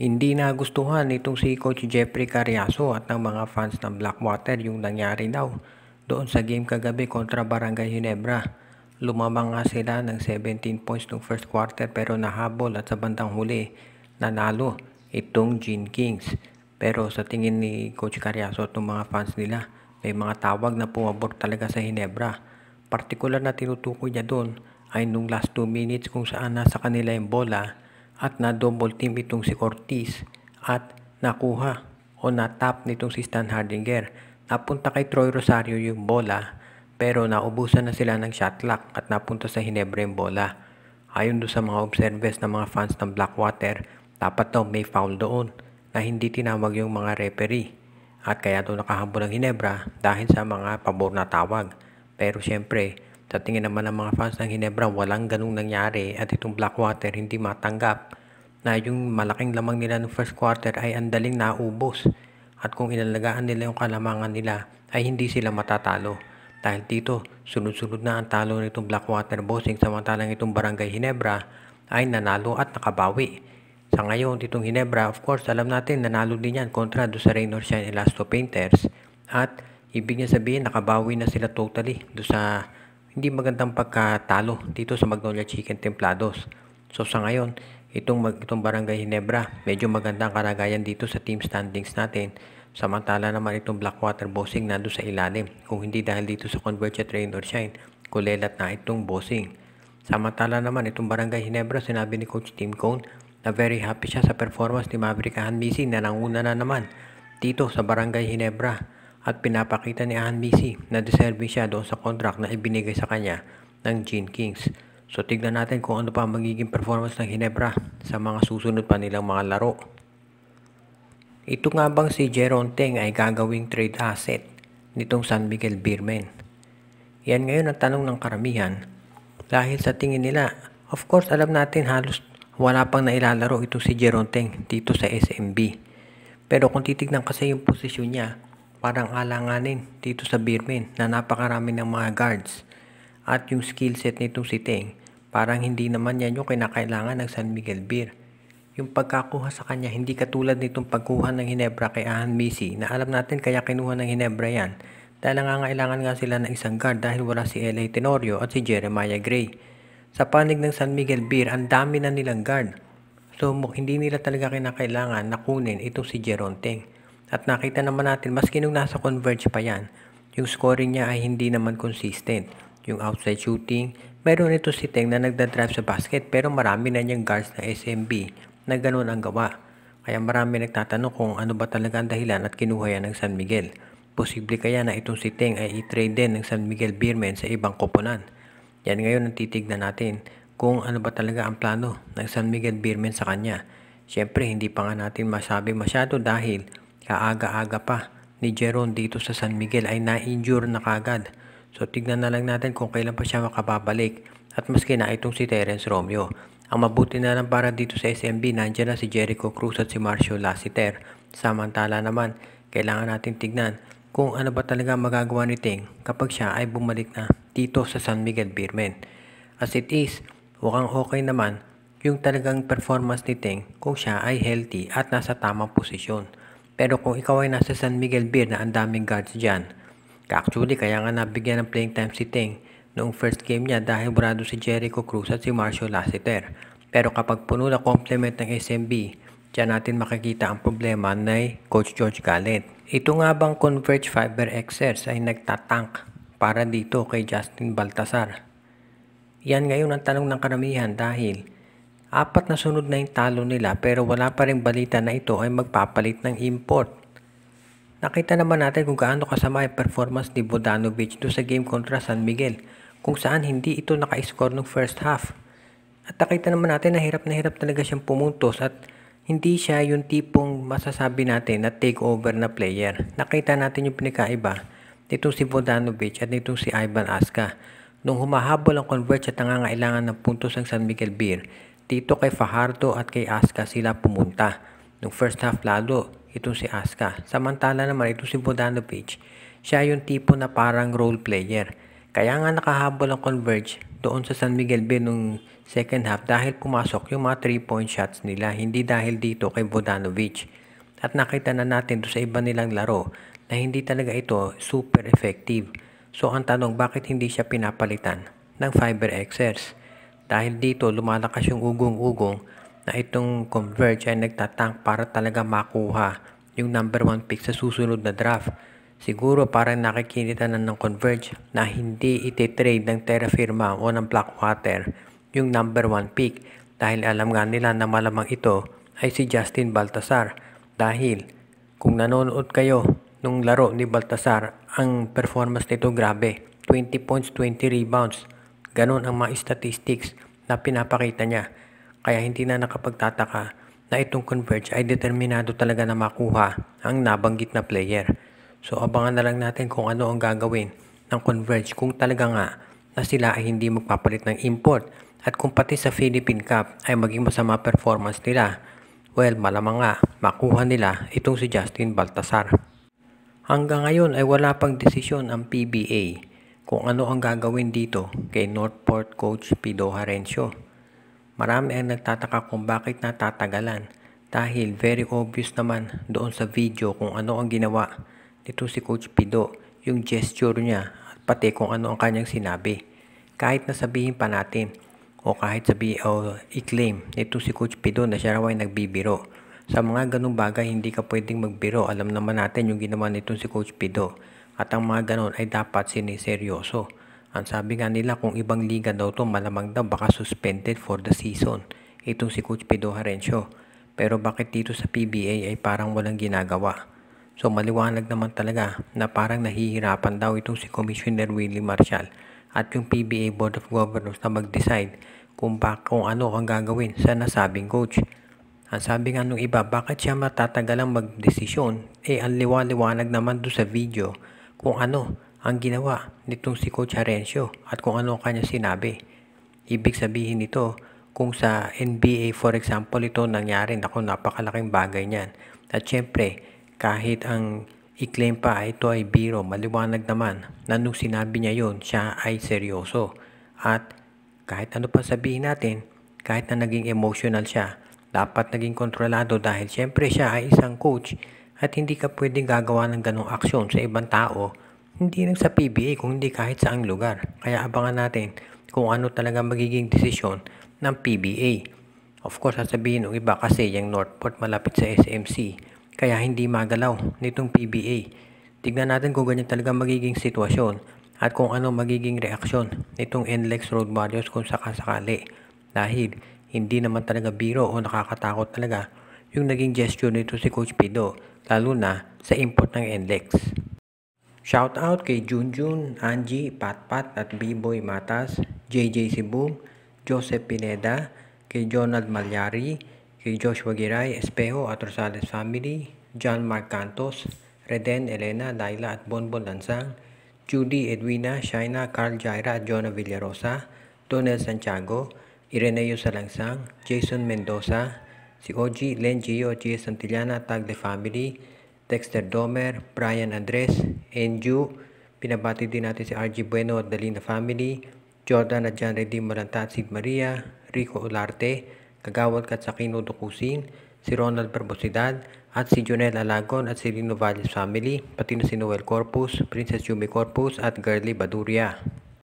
Hindi nagustuhan nitong si Coach Jeffrey Cariaso at ng mga fans ng Blackwater yung nangyari daw doon sa game kagabi kontra Barangay Ginebra. Lumamang nga sila ng 17 points ng first quarter pero nahabol at sa bandang huli nanalo itong Gene Kings. Pero sa tingin ni Coach Cariaso at ng mga fans nila, may mga tawag na pumabor talaga sa Ginebra. Partikular na tinutukoy niya doon ay nung last 2 minutes kung saan nasa kanila yung bola at na double team itong si Ortiz at nakuha o na-tap nitong si Stan Hardinger. Napunta kay Troy Rosario yung bola pero naubusan na sila ng shot clock at napunta sa Ginebra yung bola. Ayon doon sa mga observers ng mga fans ng Blackwater, dapat daw may foul doon na hindi tinawag yung mga referee at kaya daw nakahabol ang Ginebra dahil sa mga pabor na tawag. Pero syempre, sa tingin naman ng mga fans ng Ginebra, walang ganung nangyari at itong Blackwater hindi matanggap na yung malaking lamang nila ng first quarter ay andaling naubos. At kung inalagaan nila yung kalamangan nila ay hindi sila matatalo. Dahil dito, sunod-sunod na ang talo nitong Blackwater Bossing samantalang itong Barangay Ginebra ay nanalo at nakabawi. Sa ngayon, itong Ginebra, of course, alam natin nanalo din yan kontra do sa Rain or Shine Elasto Painters at ibig niya sabihin nakabawi na sila totally do sa hindi magandang pagkatalo dito sa Magnolia Chicken Templados. So sa ngayon, itong Barangay Ginebra, medyo magandang kalagayan dito sa team standings natin. Samantala naman itong Blackwater Bossing nando sa ilalim. Kung hindi dahil dito sa Converge at Rain or Shine, kulelat na itong Bossing. Samantala naman itong Barangay Ginebra, sinabi ni Coach Tim Cone na very happy siya sa performance ni Maverick Hanmisi na nanguna na naman dito sa Barangay Ginebra. At pinapakita ni Hanmisi na deserving siya doon sa contract na ibinigay sa kanya ng Gene Kings. So tignan natin kung ano pa magiging performance ng Ginebra sa mga susunod pa nilang mga laro. Ito nga bang si Jeron Teng ay gagawing trade asset nitong San Miguel Beermen? Yan ngayon ang tanong ng karamihan dahil sa tingin nila, of course alam natin halos wala pang nailalaro itong si Jeron Teng dito sa SMB. Pero kung titignan kasi yung posisyon niya, parang alanganin dito sa Beermen na napakarami ng mga guards at yung skill set nitong si Teng parang hindi naman yan yung kinakailangan ng San Miguel Beer. Yung pagkakuha sa kanya hindi katulad nitong pagkuha ng Ginebra kay Hanmisi na alam natin kaya kinuha ng Ginebra yan dahil nangangailangan nga sila ng isang guard dahil wala si L.A. Tenorio at si Jeremiah Gray. Sa panig ng San Miguel Beer, ang dami na nilang guard. So hindi nila talaga kinakailangan na kunin itong si Jeron Teng. At nakita naman natin, maski nung nasa Converge pa yan, yung scoring niya ay hindi naman consistent. Yung outside shooting, meron ito si Teng na nagdadrive sa basket pero marami na niyang guards na SMB na ganun ang gawa. Kaya marami nagtatanong kung ano ba talaga ang dahilan at kinuha yan ng San Miguel. Posible kaya na itong si Teng ay i-trade din ng San Miguel Beermen sa ibang koponan. Yan ngayon ang titignan natin kung ano ba talaga ang plano ng San Miguel Beermen sa kanya. Siyempre hindi pa nga natin masabi masyado dahil kaaga-aga pa ni Jeron dito sa San Miguel ay na-injure na kagad. So tignan na lang natin kung kailan pa siya makababalik at maski na itong si Terence Romeo. Ang mabuti na lang para dito sa SMB, nandiyan na si Jericho Cruz at si Marcio Lassiter. Samantala naman, kailangan natin tignan kung ano ba talaga magagawa ni Teng kapag siya ay bumalik na dito sa San Miguel Beermen. As it is, mukhang okay naman yung talagang performance ni Teng kung siya ay healthy at nasa tamang posisyon. Pero kung ikaw ay nasa San Miguel Beer na ang daming guards dyan, actually kaya nga nabigyan ng playing time si Teng noong first game niya dahil burado si Jericho Cruz at si Marcio Lassiter. Pero kapag puno na complement ng SMB, dyan natin makikita ang problema ni Coach George Gallet. Ito nga bang Converge Fiber Xers ay nagtatank para dito kay Justin Baltasar? Yan ngayon ang tanong ng karamihan dahil 4 na sunod na yung talo nila pero wala pa rin balita na ito ay magpapalit ng import. Nakita naman natin kung gaano kasama yung performance ni Bogdanovic do sa game kontra San Miguel kung saan hindi ito naka-score ng first half. At nakita naman natin na hirap talaga siyang pumuntos at hindi siya yung tipong masasabi natin na takeover na player. Nakita natin yung pinakaiba nitong si Bogdanovic at nitong si Ivan Aska. Nung humahabol ang Converge at nangangailangan ng puntos ng San Miguel Beer, dito kay Fajardo at kay Aska sila pumunta. Nung first half lalo, itong si Aska. Samantala naman itong si Bogdanovic, siya yung tipo na parang role player. Kaya nga nakahabol ang Converge doon sa San Miguel Bay nung second half dahil pumasok yung mga 3-point shots nila, hindi dahil dito kay Bogdanovic. At nakita na natin doon sa iba nilang laro na hindi talaga ito super effective. So ang tanong, bakit hindi siya pinapalitan ng FiberXers? Dahil dito lumalakas yung ugong-ugong na itong Converge ay nagtatank para talaga makuha yung number 1 pick sa susunod na draft. Siguro parang nakikinita na ng Converge na hindi ititrade ng Terra Firma o ng Blackwater yung number 1 pick dahil alam nga nila na malamang ito ay si Justin Baltasar. Dahil kung nanonood kayo nung laro ni Baltasar, ang performance nito grabe, 20 points, 20 rebounds. Ganon ang mga statistics na pinapakita niya. Kaya hindi na nakapagtataka na itong Converge ay determinado talaga na makuha ang nabanggit na player. So abangan na lang natin kung ano ang gagawin ng Converge kung talaga nga na sila ay hindi magpapalit ng import at kung pati sa Philippine Cup ay maging masama performance nila. Well, malamang nga makuha nila itong si Justin Baltasar. Hanggang ngayon ay wala pang desisyon ang PBA kung ano ang gagawin dito kay Northport coach Pido Harencio. Marami ang nagtataka kung bakit natatagalan dahil very obvious naman doon sa video kung ano ang ginawa nito si Coach Pido, yung gesture niya at pati kung ano ang kanyang sinabi. Kahit nasabihin pa natin o kahit i-claim nito si Coach Pido na siya raw ay nagbibiro. Sa mga ganung bagay hindi ka pwedeng magbiro. Alam naman natin yung ginawa nito si Coach Pido at ang mga ganon ay dapat siniseryoso. Ang sabi nga nila kung ibang liga daw to malamang daw baka suspended for the season itong si Coach Pido Harencio. Pero bakit dito sa PBA ay parang walang ginagawa? So maliwanag naman talaga na parang nahihirapan daw itong si Commissioner Willie Marcial at yung PBA Board of Governors na mag-decide kung ano ang gagawin sa nasabing coach. Ang sabi nga nung iba, bakit siya matatagalang magdesisyon? Ang liwanag naman doon sa video kung ano ang ginawa nitong si Coach Harencio at kung ano ang kanya sinabi. Ibig sabihin nito, kung sa NBA for example ito nangyari, napakalaking bagay niyan. At syempre, kahit ang i-claim pa ito ay biro, maliwanag naman na nung sinabi niya yon siya ay seryoso. At kahit ano pa sabihin natin, kahit na naging emotional siya, dapat naging kontrolado dahil syempre siya ay isang coach at hindi ka pwedeng gagawa ng ganong aksyon sa ibang tao, hindi lang sa PBA kung hindi kahit saang lugar. Kaya abangan natin kung ano talaga magiging desisyon ng PBA. Of course, sasabihin ng iba kasi yung Northport malapit sa SMC, kaya hindi magalaw nitong PBA. Tignan natin kung ganyan talaga magiging sitwasyon at kung ano magiging reaksyon nitong NLEX Road Warriors kung sakasakali. Dahil hindi naman talaga biro o nakakatakot talaga yung naging gesture nito si Coach Pido, lalo na sa import ng NLEX. Shoutout kay Junjun, Angie, Patpat at B-Boy Matas, JJ Cebu, Joseph Pineda, kay Jonald Malyari, kay Joshua Giray, Espejo at Rosales family, John Mark Cantos, Reden, Elena, Laila at Bonbon Lansang, Judy, Edwina, Shaina, Carl Jaira at Jonah Villarosa, Donel Santiago, Ireneo Salangsang, Jason Mendoza, si OG, Len Gio at Gia Santillana, Tagle family, Dexter Domer, Brian Andres, Enju, pinabati din natin si RG Bueno at Dalina family, Jordan at John Redim Malanta at Sid Maria, Rico Olarte, Kagawad Katsakino Dukusin, si Ronald Barbosidad at si Jonel Alagon at si Lino Valles family, pati na si Noel Corpus, Princess Yumi Corpus at Girly Baduria.